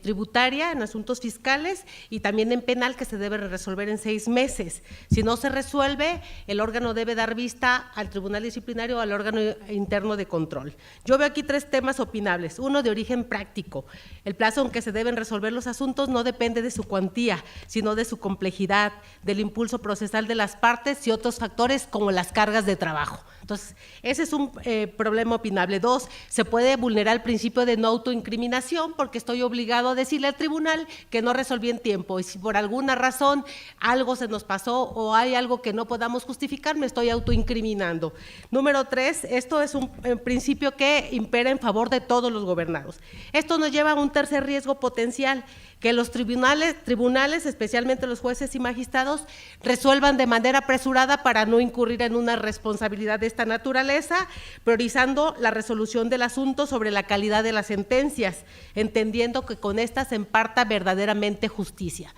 tributaria, en asuntos fiscales y también en penal que se debe resolver en 6 meses. Si no se resuelve, el órgano debe dar vista al tribunal disciplinario o al órgano interno de control. Yo veo aquí 3 temas opinables. Uno, de origen práctico. El plazo en que se deben resolver los asuntos no depende de su cuantía, sino de su complejidad, del impulso procesal de las partes y otros factores como las cargas de trabajo. Entonces, ese es un problema opinable. 2, se puede vulnerar el principio de no autoincriminación porque estoy obligado a decirle al tribunal que no resolví en tiempo y si por alguna razón algo se nos pasó o hay algo que no podamos justificar, me estoy autoincriminando. Número 3, esto es un principio que impera en favor de todos los gobernados. Esto nos lleva a un tercer riesgo potencial, que los tribunales, especialmente los jueces y magistrados, resuelvan de manera apresurada para no incurrir en una responsabilidad de esta naturaleza, priorizando la resolución del asunto sobre la calidad de las sentencias, entendiendo que con estas se imparta verdaderamente justicia.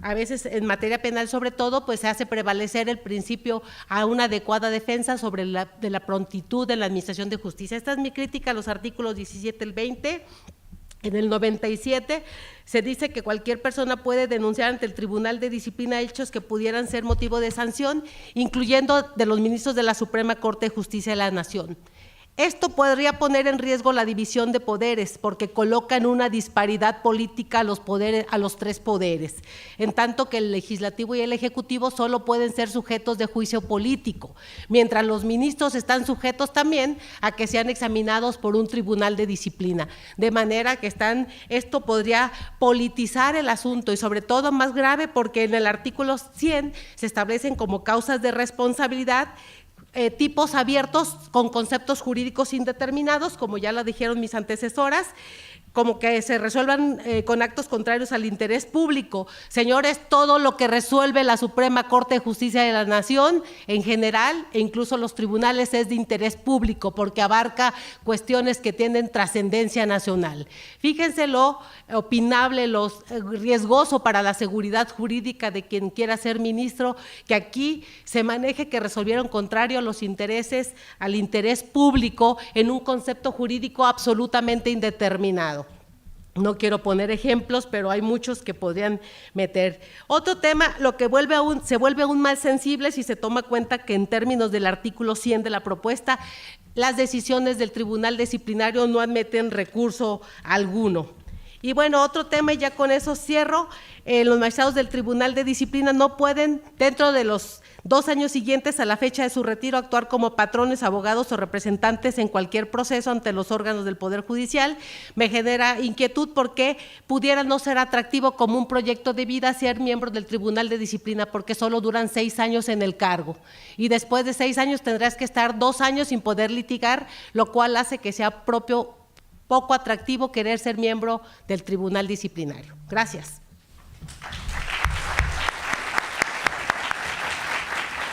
A veces en materia penal sobre todo, pues se hace prevalecer el principio a una adecuada defensa sobre la prontitud en la administración de justicia. Esta es mi crítica a los artículos 17 y 20. En el 97 se dice que cualquier persona puede denunciar ante el Tribunal de Disciplina hechos que pudieran ser motivo de sanción, incluyendo de los ministros de la Suprema Corte de Justicia de la Nación. Esto podría poner en riesgo la división de poderes porque coloca en una disparidad política a los 3 poderes, en tanto que el legislativo y el ejecutivo solo pueden ser sujetos de juicio político, mientras los ministros están sujetos también a que sean examinados por un tribunal de disciplina, de manera que esto podría politizar el asunto y sobre todo más grave porque en el artículo 100 se establecen como causas de responsabilidad tipos abiertos con conceptos jurídicos indeterminados, como ya lo dijeron mis antecesoras, como que se resuelvan con actos contrarios al interés público. Señores, todo lo que resuelve la Suprema Corte de Justicia de la Nación en general e incluso los tribunales es de interés público porque abarca cuestiones que tienen trascendencia nacional. Fíjense lo opinable, lo riesgoso para la seguridad jurídica de quien quiera ser ministro, que aquí se maneje que resolvieron contrario a los intereses, al interés público en un concepto jurídico absolutamente indeterminado. No quiero poner ejemplos, pero hay muchos que podrían meter. Otro tema, lo que se vuelve aún más sensible si se toma cuenta que en términos del artículo 100 de la propuesta, las decisiones del tribunal disciplinario no admiten recurso alguno. Y bueno, otro tema, y ya con eso cierro, los magistrados del Tribunal de Disciplina no pueden, dentro de los 2 años siguientes a la fecha de su retiro, actuar como patrones, abogados o representantes en cualquier proceso ante los órganos del Poder Judicial. Me genera inquietud porque pudiera no ser atractivo como un proyecto de vida ser miembro del Tribunal de Disciplina, porque solo duran 6 años en el cargo y después de 6 años tendrás que estar 2 años sin poder litigar, lo cual hace que sea poco atractivo querer ser miembro del Tribunal Disciplinario. Gracias.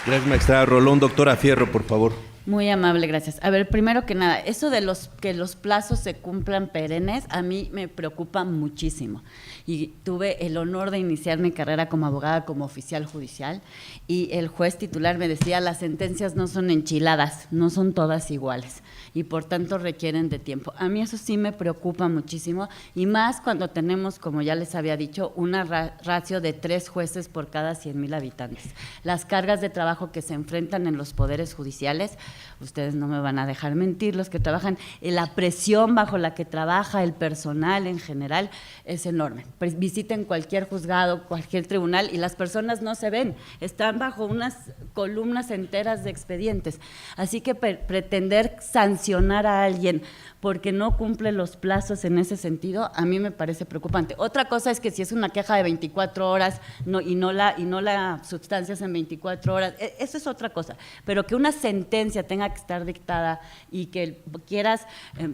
Gracias, magistrada Rolón. Doctora Fierro, por favor. Muy amable, gracias. A ver, primero que nada, eso de que los plazos se cumplan perennes, a mí me preocupa muchísimo. Y tuve el honor de iniciar mi carrera como abogada, como oficial judicial, y el juez titular me decía, las sentencias no son enchiladas, no son todas iguales, y por tanto requieren de tiempo. A mí eso sí me preocupa muchísimo, y más cuando tenemos, como ya les había dicho, una ratio de 3 jueces por cada 100,000 habitantes. Las cargas de trabajo que se enfrentan en los poderes judiciales, ustedes no me van a dejar mentir, los que trabajan, la presión bajo la que trabaja el personal en general es enorme. Visiten cualquier juzgado, cualquier tribunal y las personas no se ven, están bajo unas columnas enteras de expedientes. Así que pretender sancionar a alguien porque no cumple los plazos en ese sentido, a mí me parece preocupante. Otra cosa es que si es una queja de 24 horas y no la sustancias en 24 horas, eso es otra cosa, pero que una sentencia tenga que estar dictada y que quieras,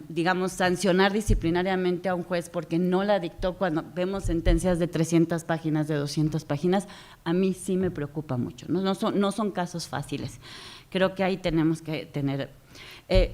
digamos, sancionar disciplinariamente a un juez porque no la dictó cuando vemos sentencias de 300 páginas, de 200 páginas, a mí sí me preocupa mucho, no son casos fáciles. Creo que ahí tenemos que tener…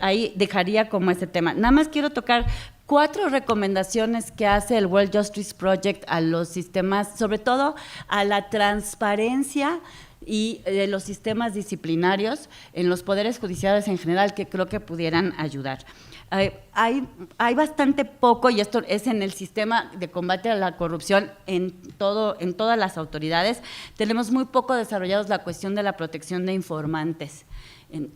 ahí dejaría como ese tema. Nada más quiero tocar 4 recomendaciones que hace el World Justice Project a los sistemas, sobre todo a la transparencia y de los sistemas disciplinarios en los poderes judiciales en general, que creo que pudieran ayudar. Hay bastante poco, y esto es en el sistema de combate a la corrupción en todas las autoridades, tenemos muy poco desarrollados la cuestión de la protección de informantes.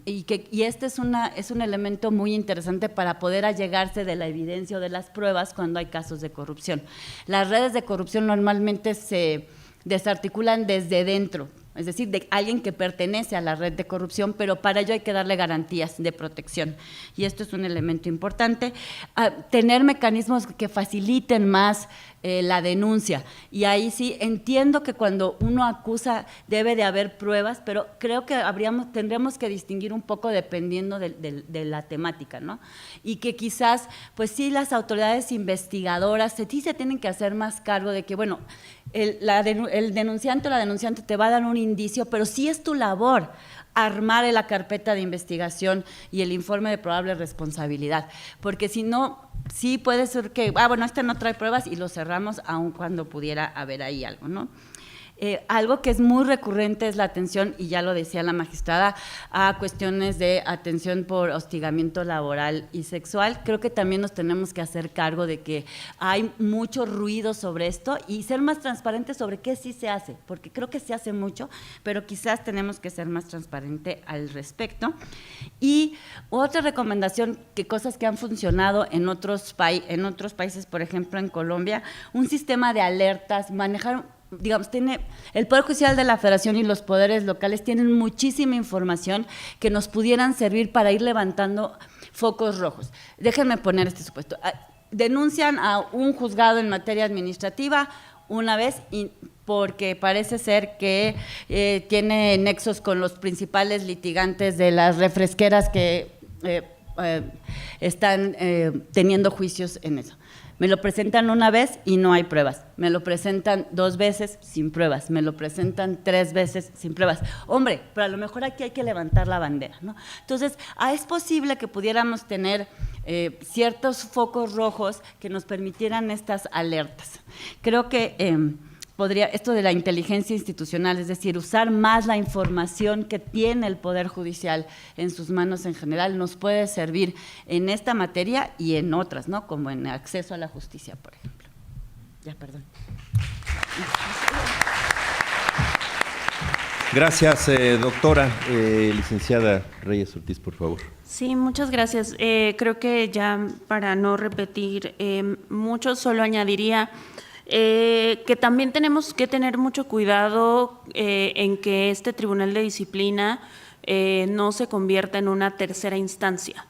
Y este es un elemento muy interesante para poder allegarse de la evidencia o de las pruebas cuando hay casos de corrupción. Las redes de corrupción normalmente se desarticulan desde dentro, es decir, de alguien que pertenece a la red de corrupción, pero para ello hay que darle garantías de protección. Y esto es un elemento importante. Tener mecanismos que faciliten más la denuncia. Y ahí sí entiendo que cuando uno acusa debe de haber pruebas, pero creo que tendríamos que distinguir un poco dependiendo de la temática, ¿no? Y que quizás, pues sí, las autoridades investigadoras sí se tienen que hacer más cargo de que, bueno, el denunciante o la denunciante te va a dar un indicio, pero sí es tu labor armar la carpeta de investigación y el informe de probable responsabilidad, porque si no, sí puede ser que, bueno, este no trae pruebas y lo cerramos aun cuando pudiera haber ahí algo, ¿no? Algo que es muy recurrente es la atención, y ya lo decía la magistrada, a cuestiones de atención por hostigamiento laboral y sexual. Creo que también nos tenemos que hacer cargo de que hay mucho ruido sobre esto y ser más transparentes sobre qué sí se hace, porque creo que se hace mucho, pero quizás tenemos que ser más transparentes al respecto. Y otra recomendación, que cosas que han funcionado en otros países, por ejemplo en Colombia, un sistema de alertas, manejar… Digamos, el Poder Judicial de la Federación y los poderes locales tienen muchísima información que nos pudieran servir para ir levantando focos rojos. Déjenme poner este supuesto. Denuncian a un juzgado en materia administrativa una vez porque parece ser que tiene nexos con los principales litigantes de las refresqueras que están teniendo juicios en eso. Me lo presentan una vez y no hay pruebas. Me lo presentan 2 veces sin pruebas. Me lo presentan 3 veces sin pruebas. Hombre, pero a lo mejor aquí hay que levantar la bandera, ¿no? Entonces, es posible que pudiéramos tener ciertos focos rojos que nos permitieran estas alertas. Creo que esto de la inteligencia institucional, es decir, usar más la información que tiene el Poder Judicial en sus manos en general, nos puede servir en esta materia y en otras, ¿no? Como en acceso a la justicia, por ejemplo. Ya, perdón. Gracias, doctora. Licenciada Reyes Ortiz, por favor. Sí, muchas gracias. Creo que ya para no repetir mucho, solo añadiría que también tenemos que tener mucho cuidado en que este Tribunal de Disciplina no se convierta en una tercera instancia.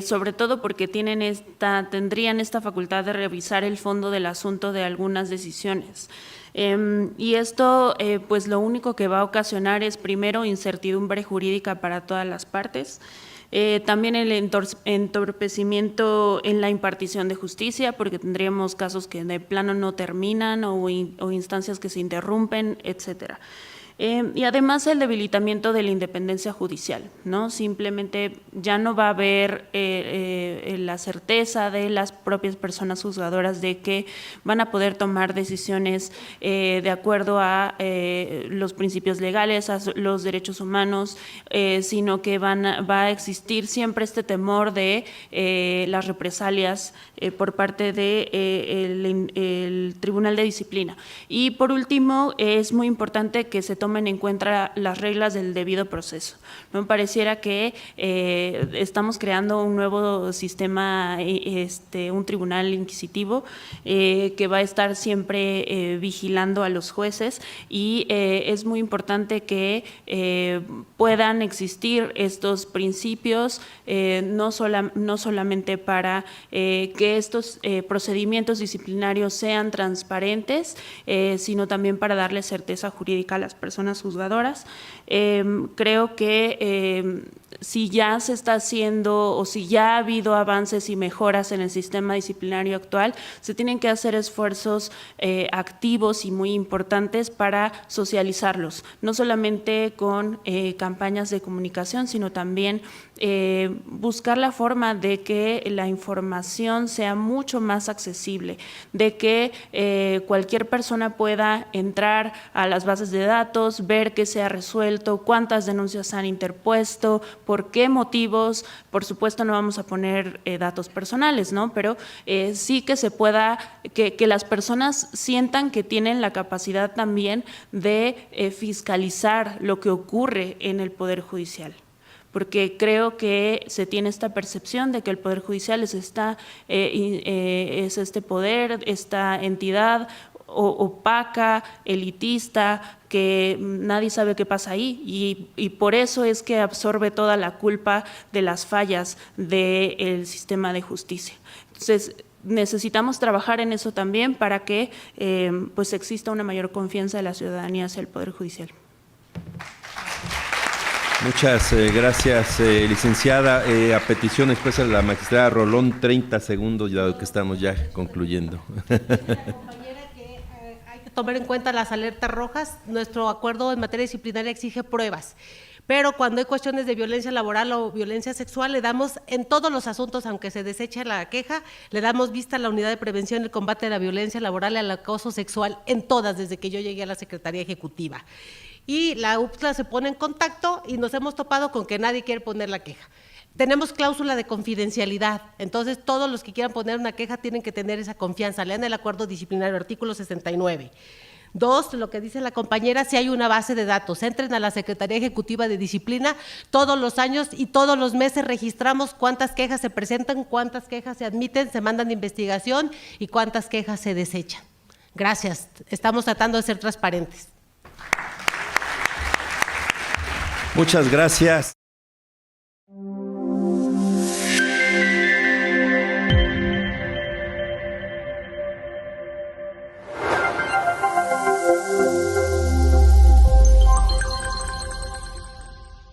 Sobre todo porque tendrían esta facultad de revisar el fondo del asunto de algunas decisiones. Y esto, pues lo único que va a ocasionar es, primero, incertidumbre jurídica para todas las partes, también el entorpecimiento en la impartición de justicia, porque tendríamos casos que de plano no terminan o instancias que se interrumpen, etcétera. Y además el debilitamiento de la independencia judicial, ¿no? Simplemente ya no va a haber la certeza de las propias personas juzgadoras de que van a poder tomar decisiones de acuerdo a los principios legales, a los derechos humanos, sino que va a existir siempre este temor de las represalias por parte del Tribunal de Disciplina. Y por último, es muy importante que se tomen en cuenta las reglas del debido proceso. Me pareciera que estamos creando un nuevo sistema, un tribunal inquisitivo que va a estar siempre vigilando a los jueces y es muy importante que puedan existir estos principios, no solamente para que estos procedimientos disciplinarios sean transparentes, sino también para darle certeza jurídica a las personas juzgadoras. Creo que si ya se está haciendo o si ya ha habido avances y mejoras en el sistema disciplinario actual, se tienen que hacer esfuerzos activos y muy importantes para socializarlos, no solamente con campañas de comunicación, sino también buscar la forma de que la información sea mucho más accesible, de que cualquier persona pueda entrar a las bases de datos, ver qué se ha resuelto, cuántas denuncias han interpuesto, por qué motivos. Por supuesto no vamos a poner datos personales, ¿no? Pero sí que se pueda, que las personas sientan que tienen la capacidad también de fiscalizar lo que ocurre en el Poder Judicial. Porque creo que se tiene esta percepción de que el Poder Judicial es este poder, esta entidad opaca, elitista, que nadie sabe qué pasa ahí y por eso es que absorbe toda la culpa de las fallas del sistema de justicia. Entonces, necesitamos trabajar en eso también para que pues exista una mayor confianza de la ciudadanía hacia el Poder Judicial. Muchas gracias, licenciada. A petición expresa de la magistrada Rolón, 30 segundos, dado que estamos ya concluyendo. Tomar en cuenta las alertas rojas. Nuestro acuerdo en materia disciplinaria exige pruebas, pero cuando hay cuestiones de violencia laboral o violencia sexual, le damos en todos los asuntos, aunque se deseche la queja, le damos vista a la Unidad de Prevención y Combate de la Violencia Laboral y al Acoso Sexual en todas, desde que yo llegué a la Secretaría Ejecutiva. Y la UPSLA se pone en contacto y nos hemos topado con que nadie quiere poner la queja. Tenemos cláusula de confidencialidad, entonces todos los que quieran poner una queja tienen que tener esa confianza. Lean el acuerdo disciplinario, artículo 69. 2, lo que dice la compañera, si hay una base de datos, entren a la Secretaría Ejecutiva de Disciplina todos los años y todos los meses registramos cuántas quejas se presentan, cuántas quejas se admiten, se mandan de investigación y cuántas quejas se desechan. Gracias, estamos tratando de ser transparentes. Muchas gracias.